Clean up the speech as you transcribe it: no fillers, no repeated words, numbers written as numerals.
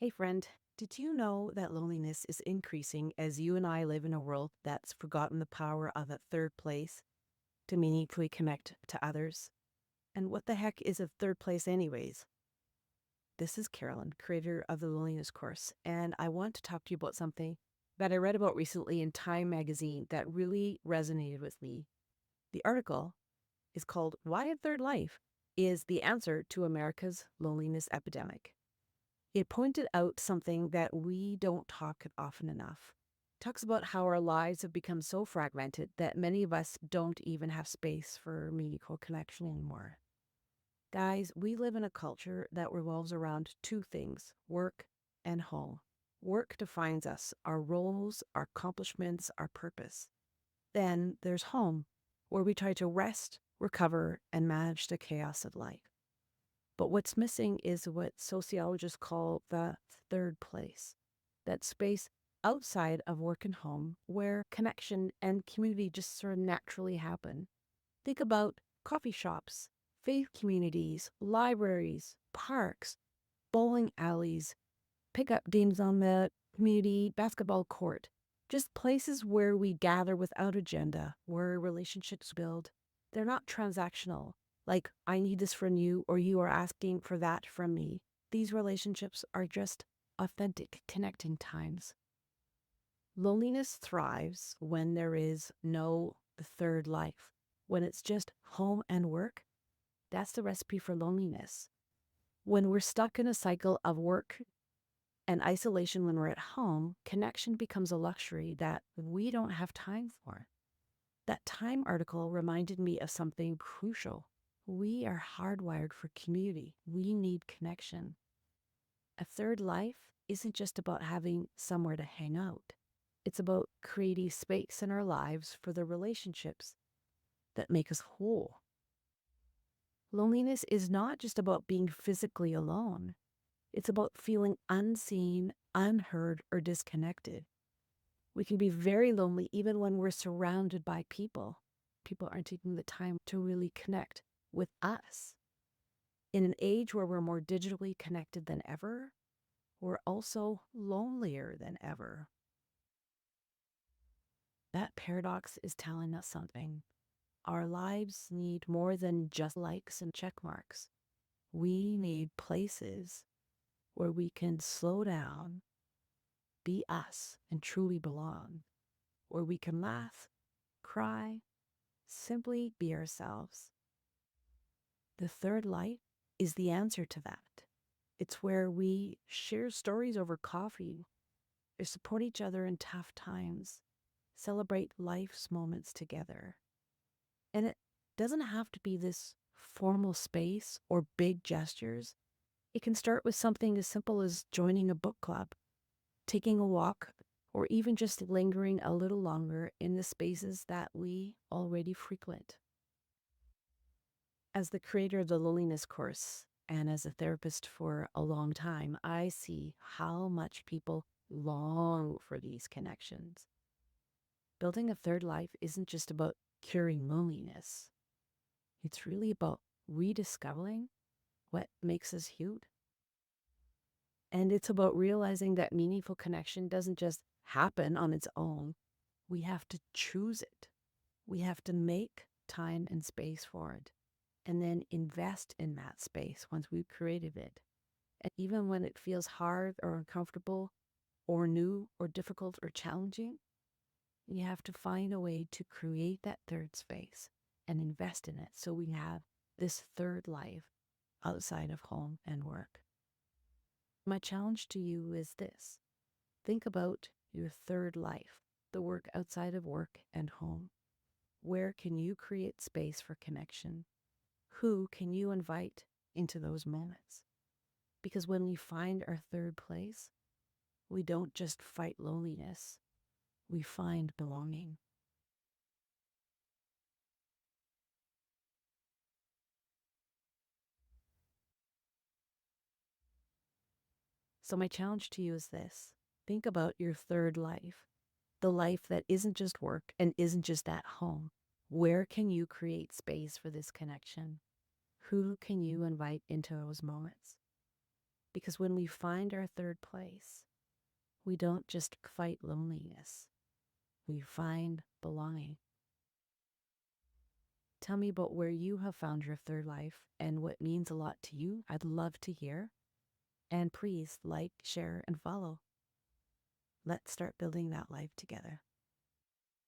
Hey, friend, did you know that loneliness is increasing as you and I live in a world that's forgotten the power of a third place to meaningfully connect to others? And what the heck is a third place, anyways? This is Carolyn, creator of the Loneliness Course, and I want to talk to you about something that I read about recently in Time magazine that really resonated with me. The article is called Why a Third Life is the Answer to America's Loneliness Epidemic. It pointed out something that we don't talk often enough. It talks about how our lives have become so fragmented that many of us don't even have space for meaningful connection anymore. Guys, we live in a culture that revolves around two things: work and home. Work defines us, our roles, our accomplishments, our purpose. Then there's home, where we try to rest, recover, and manage the chaos of life. But what's missing is what sociologists call the third place, that space outside of work and home where connection and community just sort of naturally happen. Think about coffee shops, faith communities, libraries, parks, bowling alleys, pickup games on the community basketball court. Just places where we gather without agenda, where relationships build. They're not transactional, like I need this from you or you are asking for that from me. These relationships are just authentic, connecting times. Loneliness thrives when there is no third life. When it's just home and work, that's the recipe for loneliness. When we're stuck in a cycle of work and isolation when we're at home, connection becomes a luxury that we don't have time for. That Time article reminded me of something crucial. We are hardwired for community. We need connection. A third life isn't just about having somewhere to hang out. It's about creating space in our lives for the relationships that make us whole. Loneliness is not just about being physically alone. It's about feeling unseen, unheard, or disconnected. We can be very lonely even when we're surrounded by people. People aren't taking the time to really connect with us. In an age where we're more digitally connected than ever, we're also lonelier than ever. That paradox is telling us something. Our lives need more than just likes and check marks. We need places where we can slow down, be us, and truly belong, where we can laugh, cry, simply be ourselves. The third life is the answer to that. It's where we share stories over coffee, or support each other in tough times, celebrate life's moments together. And it doesn't have to be this formal space or big gestures. It can start with something as simple as joining a book club, taking a walk, or even just lingering a little longer in the spaces that we already frequent. As the creator of the Loneliness Course and as a therapist for a long time, I see how much people long for these connections. Building a third life isn't just about curing loneliness. It's really about rediscovering what makes us human. And it's about realizing that meaningful connection doesn't just happen on its own. We have to choose it. We have to make time and space for it, and then invest in that space once we've created it. And even when it feels hard or uncomfortable or new or difficult or challenging, you have to find a way to create that third space and invest in it so we have this third life outside of home and work. My challenge to you is this. Think about your third life, the work outside of work and home. Where can you create space for connection? Who can you invite into those moments? Because when we find our third place, we don't just fight loneliness, we find belonging. So my challenge to you is this. Think about your third life, the life that isn't just work and isn't just at home. Where can you create space for this connection? Who can you invite into those moments? Because when we find our third place, we don't just fight loneliness, we find belonging. Tell me about where you have found your third life and what means a lot to you. I'd love to hear. And please like, share, and follow. Let's start building that life together.